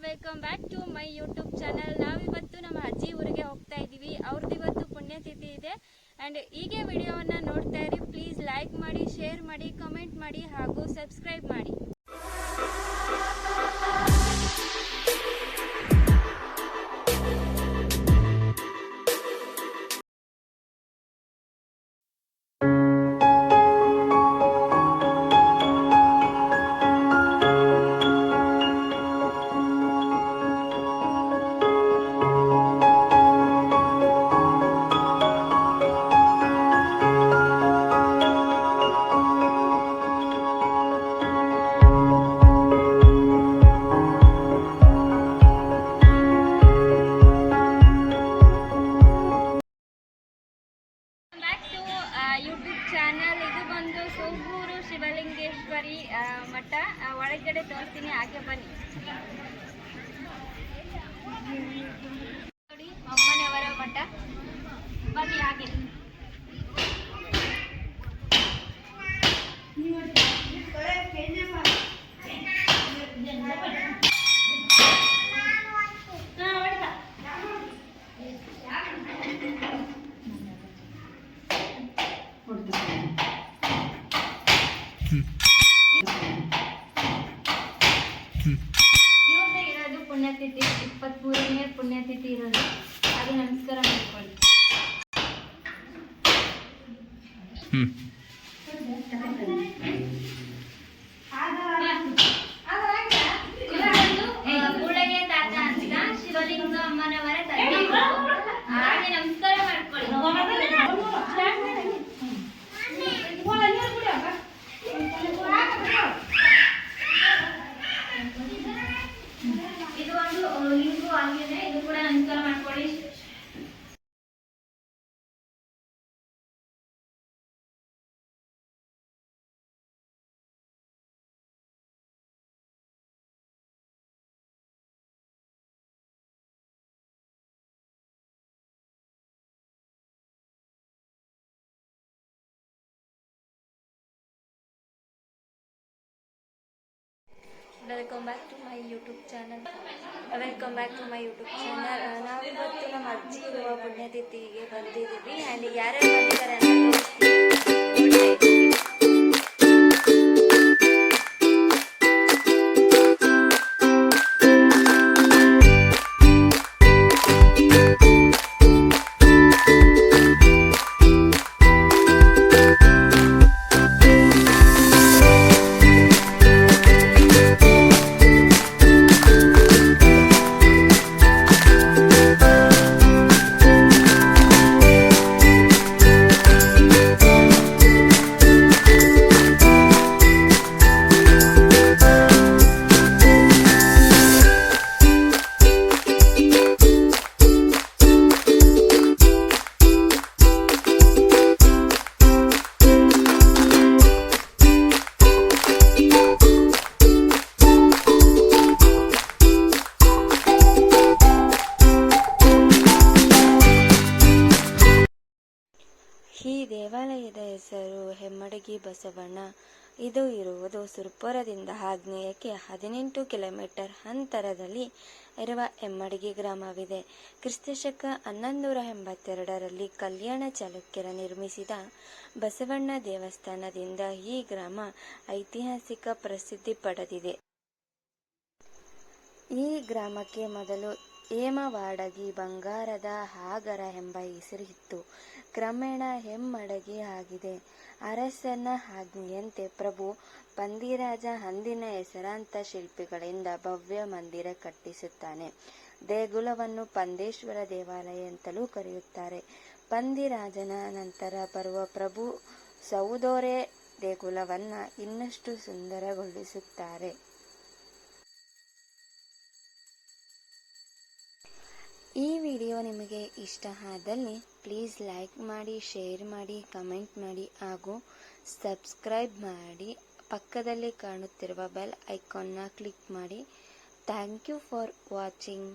Welcome back to my YouTube channel. ನಾವಿವತ್ತು ನಮ್ಮ ಅಜ್ಜಿ ಊರಿಗೆ ಹೋಗ್ತಾ ಇದ್ದೀವಿ. ಅವ್ರದ್ದು ಇವತ್ತು ಪುಣ್ಯತಿಥಿ ಇದೆ ಆ್ಯಂಡ್ ಹೀಗೆ ವಿಡಿಯೋವನ್ನು ನೋಡ್ತಾ ಇರಿ. ಪ್ಲೀಸ್ ಲೈಕ್ ಮಾಡಿ, ಶೇರ್ ಮಾಡಿ, ಕಮೆಂಟ್ ಮಾಡಿ ಹಾಗೂ ಸಬ್ಸ್ಕ್ರೈಬ್ ಮಾಡಿ. ಯೂಟ್ಯೂಬ್ ಚಾನಲ್ ಇದು ಬಂದು ಸೋಗೂರು ಶಿವಲಿಂಗೇಶ್ವರಿ ಮಠ. ಒಳಗಡೆ ತೋರಿಸ್ತೀನಿ, ಹಾಗೆ ಬನ್ನಿ ನೋಡಿ. ಅಮ್ಮನವರ ಮಠ, ಬನ್ನಿ ಹಾಗೆ. ಇವತ್ತೇ ಇರೋದು ಪುಣ್ಯತಿಥಿ, 23ನೇ ಪುಣ್ಯತಿಥಿ ಇರೋದು. ಹಾಗೆ ನಮಸ್ಕಾರ ಮಾಡ್ಕೊಳ್ಳಿ. ಕೂಡಗೆ ತಾತ ಅಂತ ಶಿವಲಿಂಗ ಅಮ್ಮನವರ ತಂದೆ. ಹಾಗೆ ನಮಸ್ಕಾರ ಮಾಡ್ಕೊಳ್ಳಿ. ಇದು ಒಂದು ಲಿಂಗು ಆಗಿದೆ, ಇದು ಕೂಡ ನಮಸ್ಕಾರ ಮಾಡ್ಕೊಳ್ಳಿ. Welcome back to my YouTube channel. ನಾವಿವತ್ತು ನಮ್ಮ ಅಜ್ಜಿ ಇರುವ ಪುಣ್ಯತಿಥಿಗೆ ಬಂದಿದ್ದೀವಿ ಆ್ಯಂಡ್ ಯಾರ್ಯಾರು ಬಂದಿದ್ದಾರೆ ಅಂತ ತೋರಿಸ್ತೀವಿ. ಈ ದೇವಾಲಯದ ಹೆಸರು ಹೆಮ್ಮಡಗಿ ಬಸವಣ್ಣ. ಇದು ಇರುವುದು ಸುರಪುರದಿಂದ ಆಗ್ನೇಯಕ್ಕೆ 18 ಕಿಲೋಮೀಟರ್ ಅಂತರದಲ್ಲಿ ಇರುವ ಹೆಮ್ಮಡಗಿ ಗ್ರಾಮವಿದೆ. ಕ್ರಿಸ್ತಶಕ 1182ರಲ್ಲಿ ಕಲ್ಯಾಣ ಚಾಲುಕ್ಯರ ನಿರ್ಮಿಸಿದ ಬಸವಣ್ಣ ದೇವಸ್ಥಾನದಿಂದ ಈ ಗ್ರಾಮ ಐತಿಹಾಸಿಕ ಪ್ರಸಿದ್ಧಿ ಪಡೆದಿದೆ. ಈ ಗ್ರಾಮಕ್ಕೆ ಮೊದಲು ಹೇಮವಾಡಗಿ, ಬಂಗಾರದ ಆಗರ ಎಂಬ ಹೆಸರಿತ್ತು. ಕ್ರಮೇಣ ಹೆಮ್ಮಡಗಿ ಆಗಿದೆ. ಅರಸನ ಆಜ್ಞೆಯಂತೆ ಪ್ರಭು ಪಂದಿರಾಜ ಅಂದಿನ ಹೆಸರಾಂತ ಶಿಲ್ಪಿಗಳಿಂದ ಭವ್ಯ ಮಂದಿರ ಕಟ್ಟಿಸುತ್ತಾನೆ. ದೇಗುಲವನ್ನು ಪಂದೇಶ್ವರ ದೇವಾಲಯ ಅಂತಲೂ ಕರೆಯುತ್ತಾರೆ. ಪಂದಿರಾಜನ ನಂತರ ಬರುವ ಪ್ರಭು ಸೌದೋರೆ ದೇಗುಲವನ್ನ ಇನ್ನಷ್ಟು ಸುಂದರಗೊಳಿಸುತ್ತಾರೆ. ಈ ವಿಡಿಯೋ ನಿಮಗೆ ಇಷ್ಟ ಆದಲ್ಲಿ ಪ್ಲೀಸ್ ಲೈಕ್ ಮಾಡಿ, ಶೇರ್ ಮಾಡಿ, ಕಮೆಂಟ್ ಮಾಡಿ ಹಾಗೂ ಸಬ್ಸ್ಕ್ರೈಬ್ ಮಾಡಿ. ಪಕ್ಕದಲ್ಲಿ ಕಾಣುತ್ತಿರುವ ಬೆಲ್ ಐಕಾನ್ನ ಕ್ಲಿಕ್ ಮಾಡಿ. Thank you for watching.